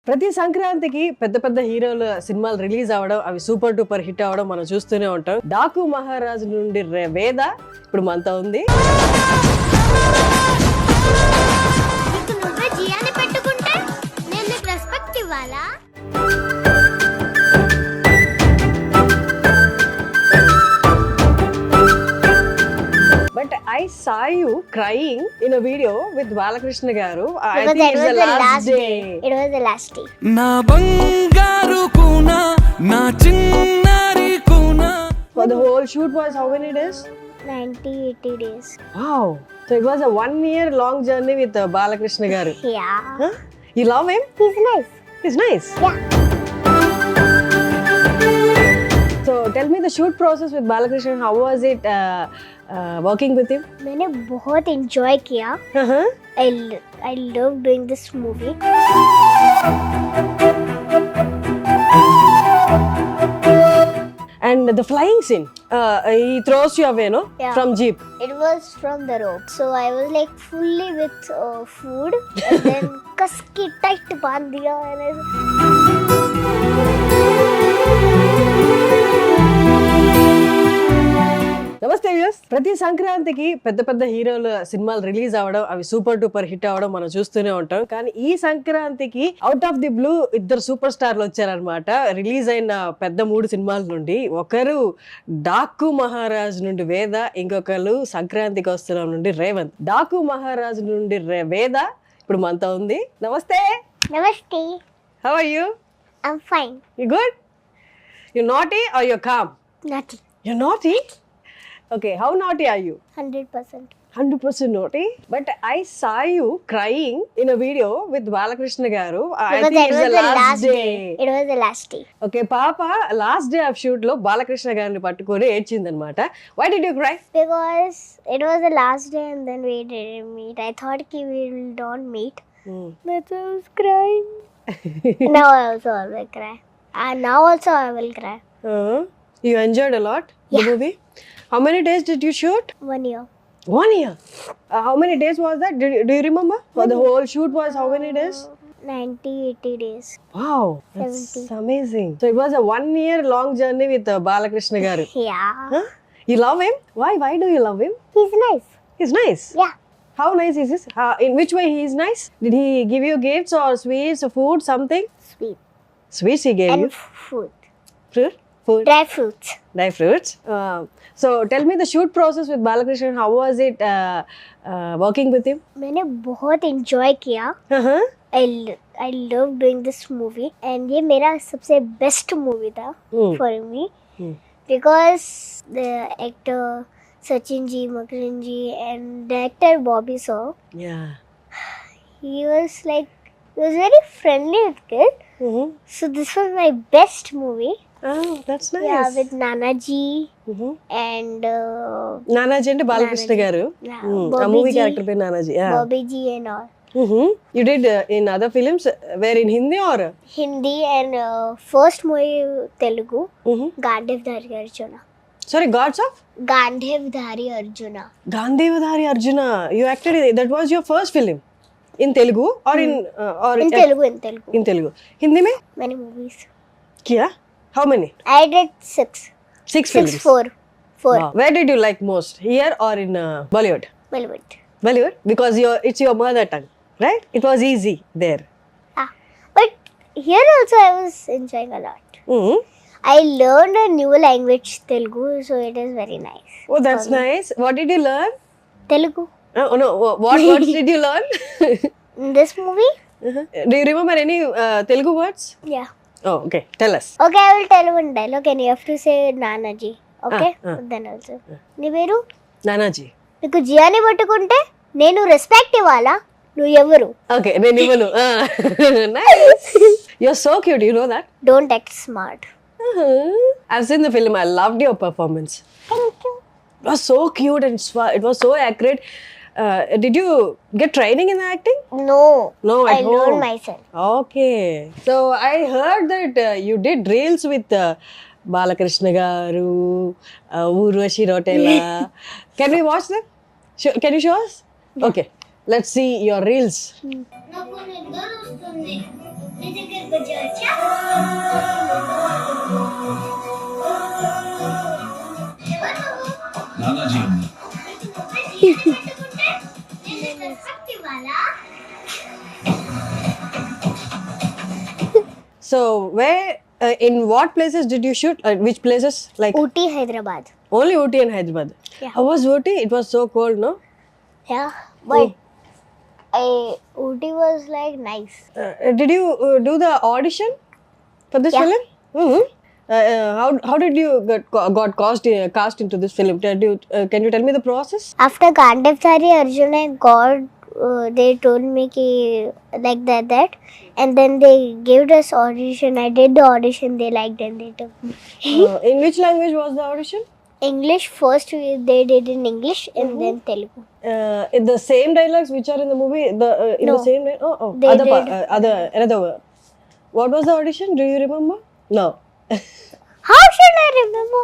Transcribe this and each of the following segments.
ప్రతి సంక్రాంతికి పెద్ద పెద్ద హీరోల సినిమాలు రిలీజ్ అవ్వడం అవి సూపర్ డూపర్ హిట్ అవ్వడం మనం చూస్తూనే ఉంటాం. డాకు మహారాజ్ నుండి వేద ఇప్పుడు మనతో ఉంది. But I saw you crying in a video with Balakrishna garu. I think it was the last day. It was the last day. Na bangaru kuna na chinnari kuna. For the whole shoot was how many days? 90-80 days. Wow. So it was a 1 year long journey with Balakrishna garu. Yeah. Huh? You love him? He's nice. He's nice. Yeah. So tell me the shoot process with Balakrishna. How was it working with him? मैंने बहुत enjoy किया. Uh-huh. I love doing this movie. And the flying scene. He throws you away, no? Yeah. From jeep. It was from the rope. So I was like fully with food and then कस के tight बांध दिया and నమస్తే views. ప్రతి సంక్రాంతికి పెద్ద పెద్ద హీరోల సినిమాలు రిలీజ్ అవ్వడం అవి సూపర్ డూపర్ హిట్ అవ్వడం మనం చూస్తూనే ఉంటాం. కానీ ఈ సంక్రాంతికి అవుట్ ఆఫ్ ది బ్లూ ఇద్దరు సూపర్ స్టార్లు వచ్చారనమాట. రిలీజ్ అయిన పెద్ద 3 సినిమాల నుండి ఒకరు డాకు మహారాజ్ నుండి వేద, ఇంకొకరు సంక్రాంతికి వస్తున్నాం నుండి రేవంత్. డాకు మహారాజ్ నుండి వేద ఇప్పుడు మనతో ఉంది. Namaste. Namaste. How are you? I'm fine. You good? You naughty or you calm? Naughty. You're naughty? Okay, how naughty are you? 100%. 100% naughty. But I saw you crying in a video with Balakrishna garu. I Because think it it's was the the last day. It was the last day. Okay, Papa, last day of shoot lo Balakrishna garini pattukoni ఏడ్చిందన్నమాట. Why did you cry? Because it was the last day and then we didn't meet. I thought we will not meet. But I was crying. Now I also will cry. Now also I will cry. You enjoyed a lot the movie. How many days did you shoot? 1 year. 1 year. How many days was that? Do you remember? For the whole shoot was how many days? 90-80 days. Wow, that's 70. amazing. So it was a 1 year long journey with Balakrishna garu. Yeah. Huh? You love him? Why do you love him? He's nice. He's nice. Yeah. How nice is this? In which way he is nice? Did he give you gifts or sweets or food, something? Sweet. Sweets he gave And you? food. Fruit? Food? Dry fruits. Dry fruits. So tell me the shoot process with Balakrishna. How was it working with him? मैंने बहुत enjoy किया. Uh-huh. I love doing this movie and ये मेरा सबसे best movie था for me because the actor Sachin Ji, Makaran Ji and director Bobby Saw, Yeah. he was very friendly with kid. Mm-hmm. So this was my best movie. Oh, that's nice. Yeah, with Nana Ji Mm-hmm. and Nanaji అంటే బాలకృష్ణ గారు. yeah, ఆ Bobby movie Ji, character పేరు Nanaji. Yeah. Bobby Ji and all. Mm-hmm. You did in other films where in Hindi or? Hindi and first movie Telugu, Mm-hmm. Gandhivdhari Arjuna. Sorry, Gods of? Gandhivdhari Arjuna. Gandhivdhari Arjuna. You acted in, that was your first film in Telugu or in In Telugu. in Telugu. Hindi में Many movies. किया? How many? I did 6. 6 films. 4. Wow. Where did you like most? Here or in Bollywood? Bollywood. Bollywood because it's your mother tongue, right? It was easy there. But here also I was enjoying a lot. Mm-hmm. I learned a new language, Telugu, so it is very nice. Oh, that's nice. What did you learn? Telugu. Oh no, what words did you learn? In this movie? Uh-huh. Do you remember any Telugu words? Yeah. Oh, okay. Tell us. Okay, I will tell one dialogue and you have to say Nana Ji. Okay? Then also. నీ పేరు Nanaji. నీకు జియాని పట్టుకుంటే నేను respect ఇవ్వాలా నువ్వు ఎవరు Okay, నేను ఇవ్వను. Nice. You're so cute. You know that? Don't act smart I've seen the film. I loved your performance. Thank you It was so cute and it was so accurate. Did you get training in acting? No No, I at learn home. Myself Okay. So I heard that you did reels with Balakrishna garu, Urvashi Rotela. Can we watch them? Can you show us? Okay. Let's see your reels. నాకు నిద్ర వస్తుంది दादाजी So where, in what places did you shoot? Which places? Like Ooty, Hyderabad. only Ooty and Hyderabad. Yeah. How was Ooty? It was so cold, no? Yeah, but Ooty was like nice. Did you do the audition for this Yeah. film? How did you got cast into this film? Can you tell me the process? After Gandhavdhari Arjuna got, they told me ki like that, and then they gave us audition. I did the audition. They liked and they took me. In which language was the audition? English first. They did in English and then Telugu. In the same dialogues which are in the movie, in No. the same They other did. another. What was the audition? Do you remember? No. How should I remember?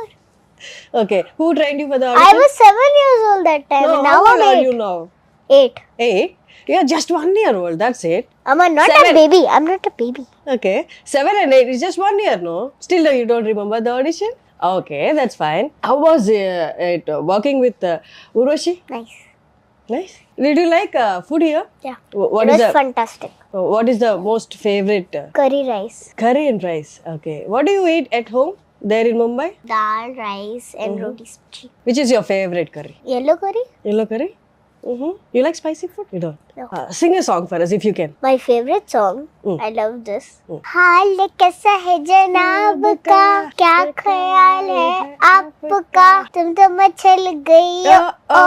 Okay. Who trained you for the I audition? was 7 years old that time. No, and now how old I'm are 8. you now? 8. 8. You are just 1 year old. That's it. I'm not 7. a baby. I'm not a baby. Okay. 7 and 8 is just 1 year, no? Still you don't remember the audition? Okay, that's fine. How was it working with Urvashi? Nice. Nice. Did you like food here? Yeah. What it is was the fantastic. what is the most favorite Curry rice. curry and rice? Okay. What do you eat at home there in Mumbai? Dal, rice, and roti sabji. Which is your favorite curry? Yellow curry? Yellow curry? You like spicy food? You don't? No. Sing a song for us if you can. My favorite song. I love this. हाल कैसा है जनाब का क्या ख्याल है आपका तुम तो मचल गई ओ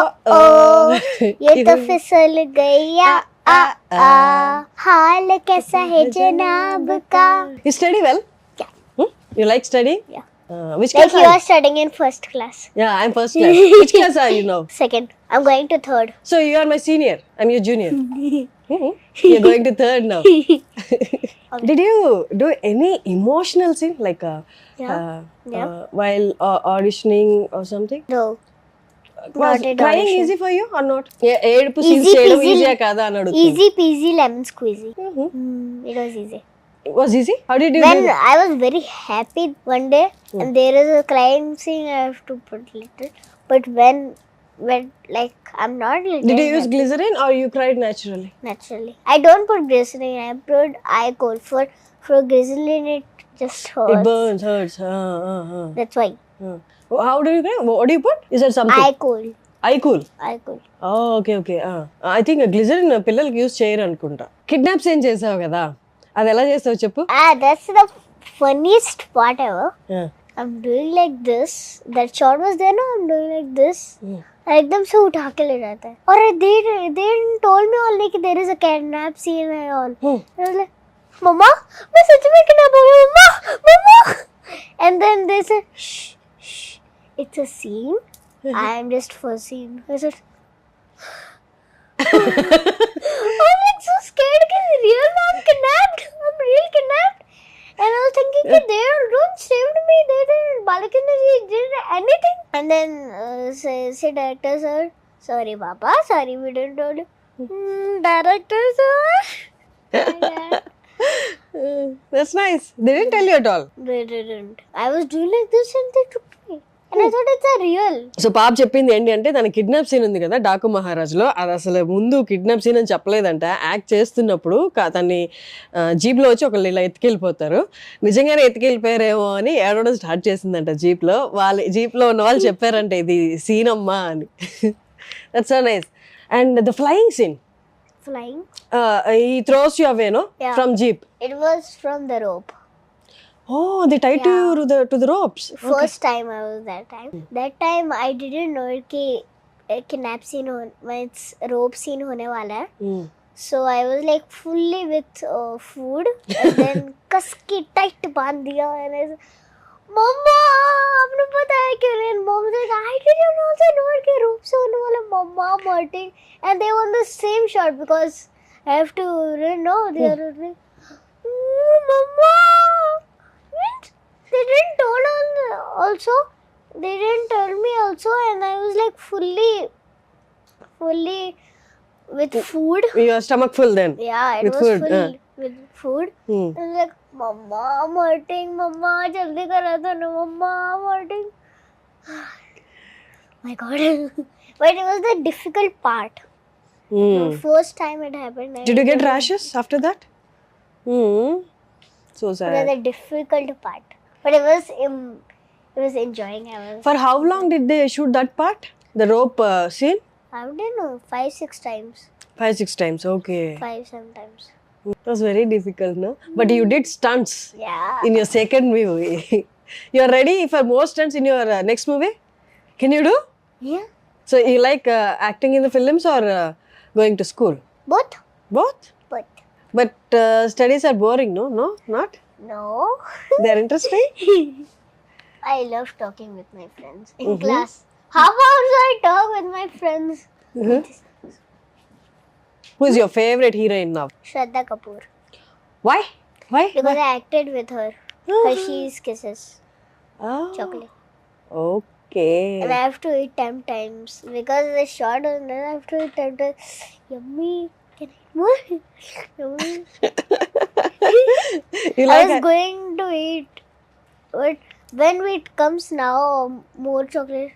ये तो फिसल गई आ हाल कैसा है जनाब का. You study well? Yeah. You like studying? Yeah. Which Like class you are are you? studying in first class. Yeah, I'm first class. Which class are you now? Second. I'm going to third. So you are my senior. I'm your junior. You're going to third now. Did you do any emotional scene like Yeah. while auditioning or something? No. Was Not at crying audition. easy for you or not? ఏడుపు Easy scenes చేయడం peasy. ఈజీయా కాదా అని అడుగుతుంది. Easy peasy lemon squeezy. Mhm. It was easy. It was easy? How did you When do that? I was very happy one day, and there is a crime scene, I have to put little. But when like I'm not little. Did you use glycerin or you cried naturally? naturally? I don't put glycerin. I put alcohol. For glycerin, it just hurts. It burns, hurts. That's why How do you cry? What do you put? Is that something? alcohol. Alcohol. Alcohol. Okay okay I think glycerin పిల్లలకి use చేయరు అనుకుంటా. Kidnaps ఏం చేసావు కదా, అది ఎలా చేస్తావు చెప్పు. That's the funniest part ever. Yeah. I'm doing like this. That shot was there, no? I'm doing like this. एकदम से उठा के ले जाता है. और they told me all like there is a kidnap scene and all. I was like, Mama, मैं सच में kidnap हो गया, Mama. And then they said, shh, it's a scene. I am just for scene. I said, I'm like so scared because real mom kidnapped. I'm real kidnapped. And I was thinking that they don't saved me. They didn't. Balakini didn't anything. And then say director sir, sorry Papa, sorry we didn't told you. Director sir. That's nice. They didn't tell you at all. They didn't. I was doing like this and they took me. And I thought it's a real. So పాప చెప్పింది ఏంటి అంటే తన kidnap scene ఉంది కదా డాకు మహారాజ్లో, అది అసలు ముందు కిడ్నాప్ సీన్ అని చెప్పలేదంట. యాక్ట్ చేస్తున్నప్పుడు తన్ని జీప్లో వచ్చి ఒకళ్ళు ఇలా ఎత్తుకెళ్ళిపోతారు, నిజంగానే ఎత్తుకెళ్ళిపోయారేమో అని ఏడవడం స్టార్ట్ చేసిందంట జీప్లో. జీప్లో ఉన్న వాళ్ళు చెప్పారంట ఇది సీన్ అమ్మా అని. That's so nice. And the flying scene, Flying. he throws you away, no? Yeah. From jeep. It was from the rope. Oh, they tied you to the ropes. First time I was that time. That time I didn't know कि kidnap scene it's rope scene होने वाला है. So I was like fully with food and then कस के tight बांध दिया and I said, Mama, आपने पता है क्यों नहीं? Mom was like, I didn't also know कि rope से होने वाला. Mama, I'm hurting. And they won the same shot because I have to know the other thing. Mama. They didn't tell on also. They didn't tell me also, and I was like fully with food. Your stomach full then. Yeah, it With was food, full with food. Hmm. I was like, Mama, I'm hurting. Mama, jaldi kara do na. Mama, I'm hurting. My God. But it was the difficult part. The first time it happened. Did you get rashes after that? So It was sad. the difficult part. But it was enjoying. For how long did they shoot that part? The rope scene? I don't know, 5-6 times. 5-6 times. Okay. 5 sometimes. It was very difficult, no? But you did stunts Yeah. in your second movie. You are ready for more stunts in your next movie? Can you do? Yeah. So you like acting in the films or going to school? Both. Both? But But studies are boring, no? No, not? no. They are interesting? I love talking with my friends in class. How about I talk with my friends? Who is your favorite heroine now? Shraddha Kapoor. Why? Why? Because I acted with her. Hershey's Kisses. Oh, Chocolate. okay. And I have to eat 10 times. Because the short on that, I have to eat 10 times. Yummy. Can I eat more? Yummy. You I like was going to eat. But when it comes now, more chocolate,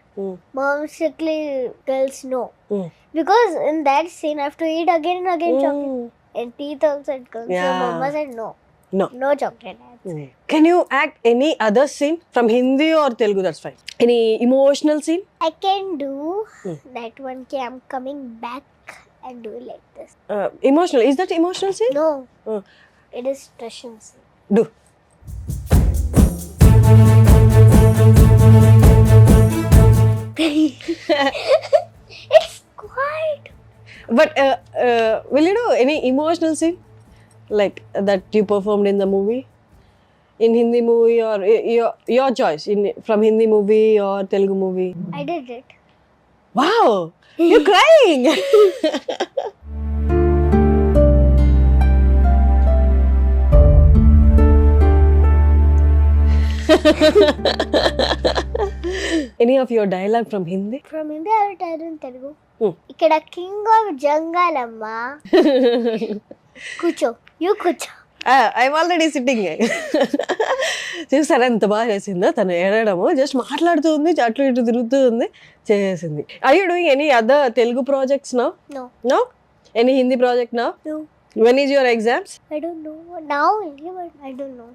Mom strictly tells no. Because in that scene, I have to eat again and again chocolate. And teeth also it comes. Yeah. So Mama said no. No. No chocolate. Can you act any other scene from Hindi or Telugu? That's fine. Any emotional scene? I can do that one. Okay, I'm coming back and do it like this. Emotional. Is that emotional scene? No. Uh, It is Russian scene. do. It's quite. But will you do any emotional scene like that you performed in the movie, in Hindi movie or your choice from Hindi movie or Telugu movie? I did it. Wow, you're crying. Any of your dialogue from Hindi? From India, I will tell in Telugu. Ikkada king of jungle amma. Kucho. You kucho. I'm already sitting చూసారా ఎంత బాగా చేసిందో తను ఏడడము just మాట్లాడుతూ ఉంది అట్లు ఇటు తిరుగుతూ ఉంది చేసింది. Are you doing any other Telugu projects now? No. No any Hindi project now? No. When is your exams? I don't know. Now only, but I don't know.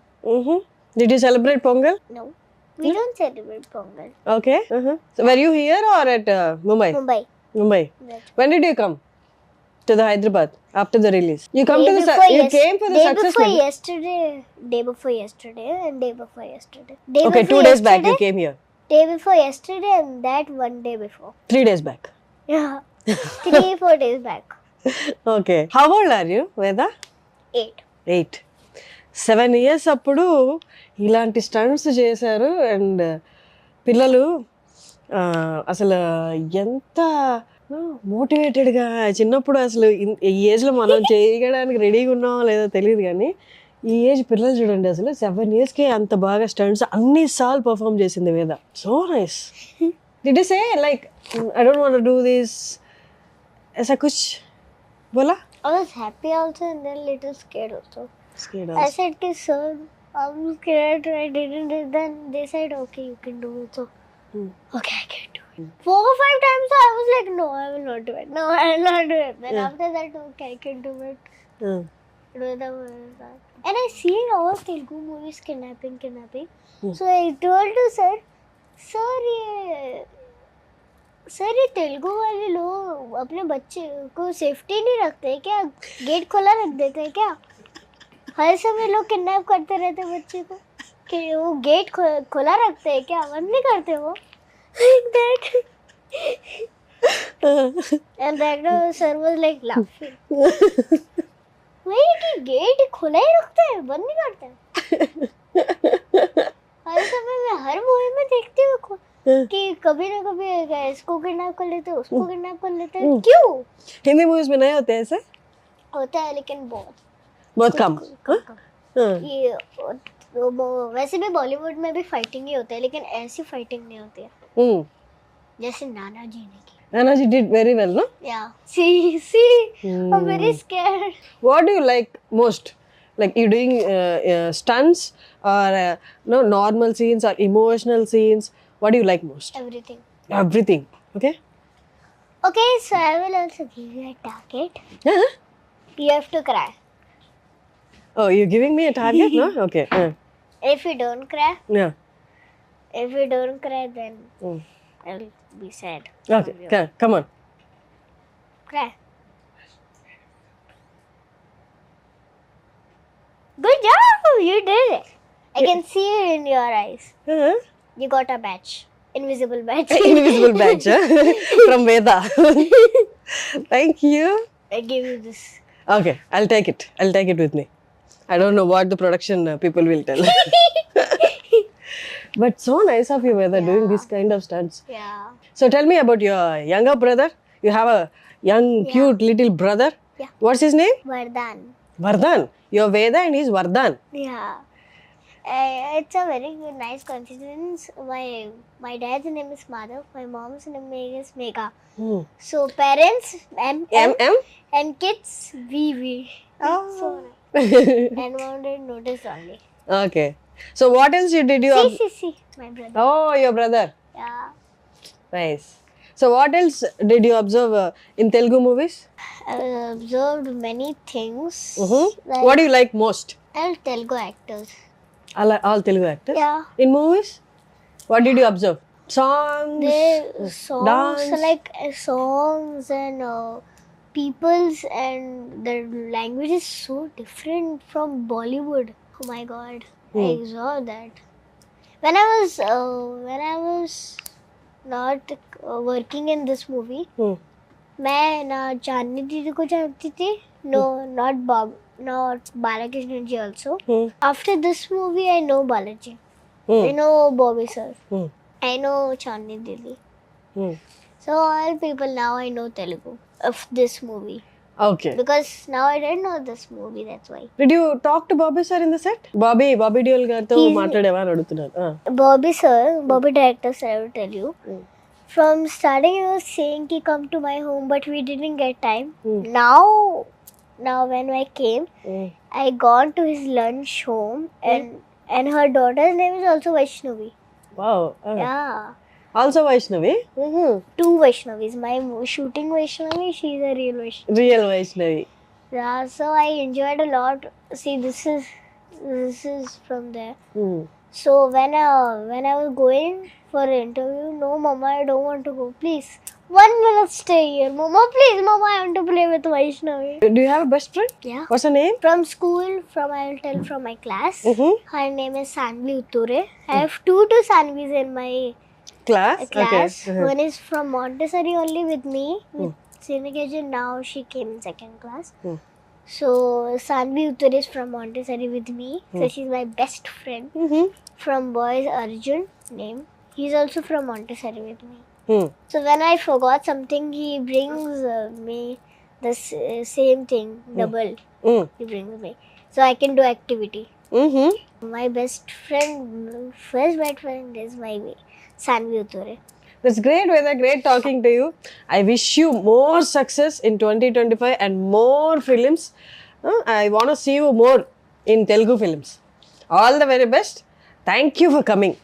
Did you celebrate Pongal? No. We don't celebrate Pongal. Okay. So where you here or at Mumbai? Mumbai. Mumbai. Right. When did you come to the Hyderabad after the release? You come to the you came for the Day success before meeting? yesterday. Day before yesterday and day before yesterday. Day Okay, before 2 days back you yesterday, came here. Day before yesterday and that one day before. 3 days back. Yeah. 3-4 days back. Okay. How old are you, Veda? 8. 8. 7 years అప్పుడు ఇలాంటి stunts చేశారు and పిల్లలు అసలు ఎంత మోటివేటెడ్గా చిన్నప్పుడు అసలు ఈ ఏజ్లో మనం చేయడానికి రెడీగా ఉన్నామో లేదో తెలియదు కానీ ఈ ఏజ్ పిల్లలు చూడండి అసలు 7 yearsకే అంత బాగా స్టంట్స్ అన్నిసార్లు పర్ఫామ్ చేసింది వేద. So nice. Did you say like I don't want to do this ऐसा कुछ बोला? I was happy also and then little scared also. Scared I said, "Ki sir, I'm scared. I didn't do it." Then they said, "Okay, you can do it." So, okay, I can do it. 4 or 5 times I was like, "No, I will not do it. No, I will not do it." Then after that, okay, I can do it. It was the and I see in all Telugu movies kidnapping. So I told to sir, ये तेलुगु वाले लोग अपने बच्चे को safety नहीं रखते क्या? Gate खोला रख देते हैं क्या? हर समय लोग किडनैप करते रहते हैं बच्चे को कि वो गेट खोला रखते हैं क्या? बंद नहीं करते वो? Like that. And that sir was like laughing. वही कि गेट खोला ही रखते हैं, बंद नहीं करते हैं. हर समय मैं हर मूवी में देखती हूँ कि कभी ना कभी इसको किडनैप कर लेते हैं, उसको किडनैप कर लेते हैं. क्यों? हिंदी मूवीज में नहीं होते ऐसे? होता है लेकिन बहुत कम. ये वैसे भी बॉलीवुड में भी फाइटिंग ही होता है लेकिन ऐसी फाइटिंग नहीं होती है जैसे नाना जी ने की. Nana ji did very well, no? Yeah. See, I'm very scared. What do you like most Like you doing stunts or no normal scenes or emotional scenes? What do you like most? Everything. Everything. Okay. Okay, so I will also give you a target. Huh? You have to cry. Oh, you're giving me a target, no? Okay. If you don't cry, Yeah. then Mm. I'll be sad. Okay. Come on. Cry. Good job! You did it. I can see it in your eyes. Huh? You got a badge. Invisible badge. Invisible badge huh? From Veda. Thank you. I give you this. Okay, I'll take it. I'll take it with me. I don't know what the production people will tell. But so nice of you, Veda, doing this kind of stunts. Yeah. So tell me about your younger brother. You have a young, cute little brother. Yeah. What's his name? Vardhan. Vardhan. You're Veda and he's Vardhan. Yeah. It's a very good, nice coincidence. My dad's name is Madhav. My mom's name is Megha. Hmm. So parents M M? and kids VV. Oh. So and mom didn't notice only. Okay. So what else did you... See, my brother. Oh, your brother. Yeah. Nice. So what else did you observe in Telugu movies? I observed many things. Like What do you like most? all Telugu actors. All Telugu actors? Yeah. In movies? What did you observe? Songs? They songs dance? like songs and peoples, and the language is so different from Bollywood. Oh my god, I saw that. When I was not working in this movie, Hmm. मैं ना चांदनी दीदी को जानती थी. No, not Balakrishnan ji also. Hmm. After this movie, I know Balaji. Hmm. I know Bobby sir. Hmm. I know Chandni Didi. Hmm. So all people now I know Telugu of this movie. Okay. Because now I didn't know this movie, that's why. Did you talk to Bobby sir in the set? Bobby Deol గారితో మాట్లాడేవా అని అడుగుతున్నాను. Bobby sir, Bobby director sir, I will tell you. From starting he was saying he come to my home, but we didn't get time. Now when I came, I gone to his lunch home, and her daughter's name is also Vaishnavi. Wow. Yeah. Also Vaishnavi? Two Vaishnavis. My shooting Vaishnavi, she's a real Vaishnavi. Real Vaishnavi. Yeah, so I enjoyed a lot. See, this is from there. So when I was going for an interview, no, Mama, I don't want to go. Please, 1 minute stay here, Mama. Please, Mama, I want to play with Vaishnavi. Do you have a best friend? Yeah. What's her name? From school, I will tell from my class. Her name is Sanvi Utture. I have two Sanvis in my Class? class. Okay. One is from Montessori only with me. With senior KG, now she came in second class. So Sanvi Utture is from Montessori with me. So she's my best friend. From boys, Arjun name. He's also from Montessori with me. So when I forgot something, he brings me the same thing, double. He brings me. So I can do activity. My best friend, first best friend is my Sanvi Utture. That's great, Veda. Great talking to you. I wish you more success in 2025 and more films. I want to see you more in Telugu films. All the very best. Thank you for coming.